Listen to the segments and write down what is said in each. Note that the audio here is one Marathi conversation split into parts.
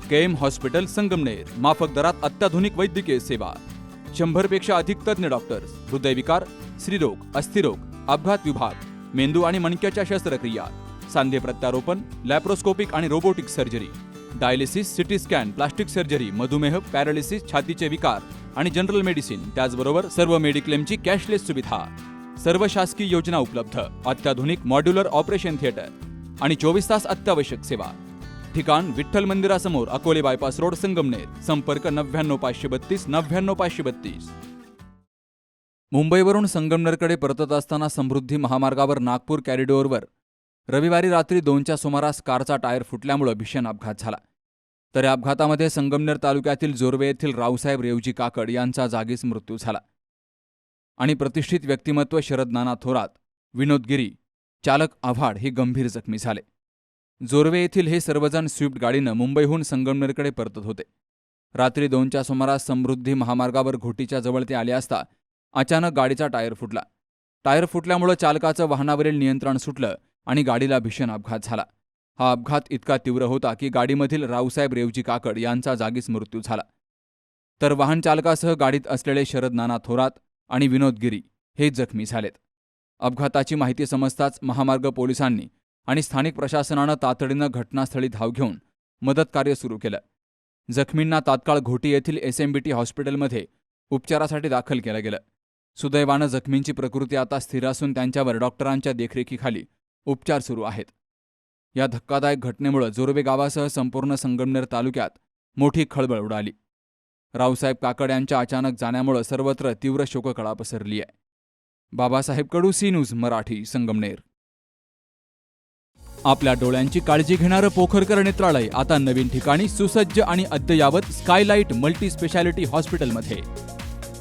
केएम हॉस्पिटल संगमनेर, माफक दरात अत्याधुनिक वैद्यकीय सेवा, 100 पेक्षा अधिक तज्ञ डॉक्टर्स, हृदयविकार, स्त्रीरोग, अस्थिरोग, अपघात विभाग, मेंदू आणि मणक्याच्या शस्त्रक्रिया, सांधे प्रत्यारोपण, लॅप्रोस्कोपिक आणि robotic surgery, dialysis, CT scan, plastic surgery, मधुमेह, पॅरालिसिस, छातीचे विकार आणि जनरल मेडिसिन, त्याचबरोबर सर्व मेडिक्लेमची कॅशलेस सुविधा, सर्व शासकीय योजना उपलब्ध, अत्याधुनिक मॉड्युलर ऑपरेशन थिएटर आणि 24 तास अत्यावश्यक सेवा. ठिकाण विठ्ठल मंदिरासमोर, अकोले बायपास रोड, संगमनेर. संपर्क 99532 99532. मुंबईवरून संगमनेरकडे परतत असताना समृद्धी महामार्गावर नागपूर कॉरिडॉरवर रविवारी रात्री 2च्या सुमारास कारचा टायर फुटल्यामुळे भीषण अपघात झाला. तर या अपघातामध्ये संगमनेर तालुक्यातील जोर्वे येथील रावसाहेब रेवजी काकड यांचा जागीच मृत्यू झाला आणि प्रतिष्ठित व्यक्तिमत्व शरद नाना थोरात, विनोद गिरी, चालक आव्हाड हे गंभीर जखमी झाले. जोर्वे येथील हे सर्वजण स्विफ्ट गाडीनं मुंबईहून संगमनेरकडे परतत होते. रात्री 2च्या सुमारास समृद्धी महामार्गावर घोटीच्या जवळ ते आले असता अचानक गाडीचा टायर फुटला. टायर फुटल्यामुळे चालकाचं वाहनावरील नियंत्रण सुटलं आणि गाडीला भीषण अपघात झाला. हा अपघात इतका तीव्र होता की गाडीमधील रावसाहेब रेवजी काकड यांचा जागीच मृत्यू झाला. तर वाहन चालकासह गाडीत असलेले शरद नाना थोरात आणि विनोद गिरी हे जखमी झालेत. अपघाताची माहिती समजताच महामार्ग पोलिसांनी आणि स्थानिक प्रशासनानं तातडीनं घटनास्थळी धाव घेऊन मदत कार्य सुरू केलं. जखमींना तात्काळ घोटी येथील SMBT हॉस्पिटलमध्ये उपचारासाठी दाखल केलं गेलं. सुदैवानं जखमींची प्रकृती आता स्थिर असून त्यांच्यावर डॉक्टरांच्या देखरेखीखाली उपचार सुरू आहेत. या धक्कादायक घटनेमुळे जोर्वे गावासह संपूर्ण संगमनेर तालुक्यात मोठी खळबळ उडाली. रावसाहेब काकड यांच्या अचानक जाण्यामुळे सर्वत्र तीव्र शोककळा पसरली आहे. बाबासाहेब कडू, सी न्यूज मराठी, संगमनेर. आपल्या डोळ्यांची काळजी घेणारं पोखरकर नेत्रालय आता नवीन ठिकाणी सुसज्ज आणि अद्ययावत स्कायलाइट मल्टी स्पेशालिटी हॉस्पिटलमध्ये.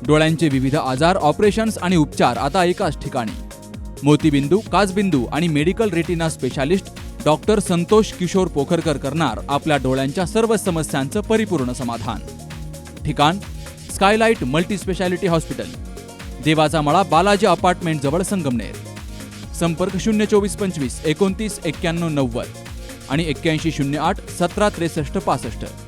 डोळ्यांचे विविध आजार, ऑपरेशन्स आणि उपचार आता एकाच ठिकाणी. मोतीबिंदू, काचबिंदू आणि medical retina specialist doctor Santosh Kishor Pokharkar करणार आपल्या डोळ्यांच्या सर्व समस्यांचं परिपूर्ण समाधान. ठिकाण स्कायलाइट मल्टी स्पेशालिटी हॉस्पिटल, देवाचा मळा, बालाजी अपार्टमेंट जवळ, संगमनेर. संपर्क 02425 29 91 90 आणि 8108 17 63 65.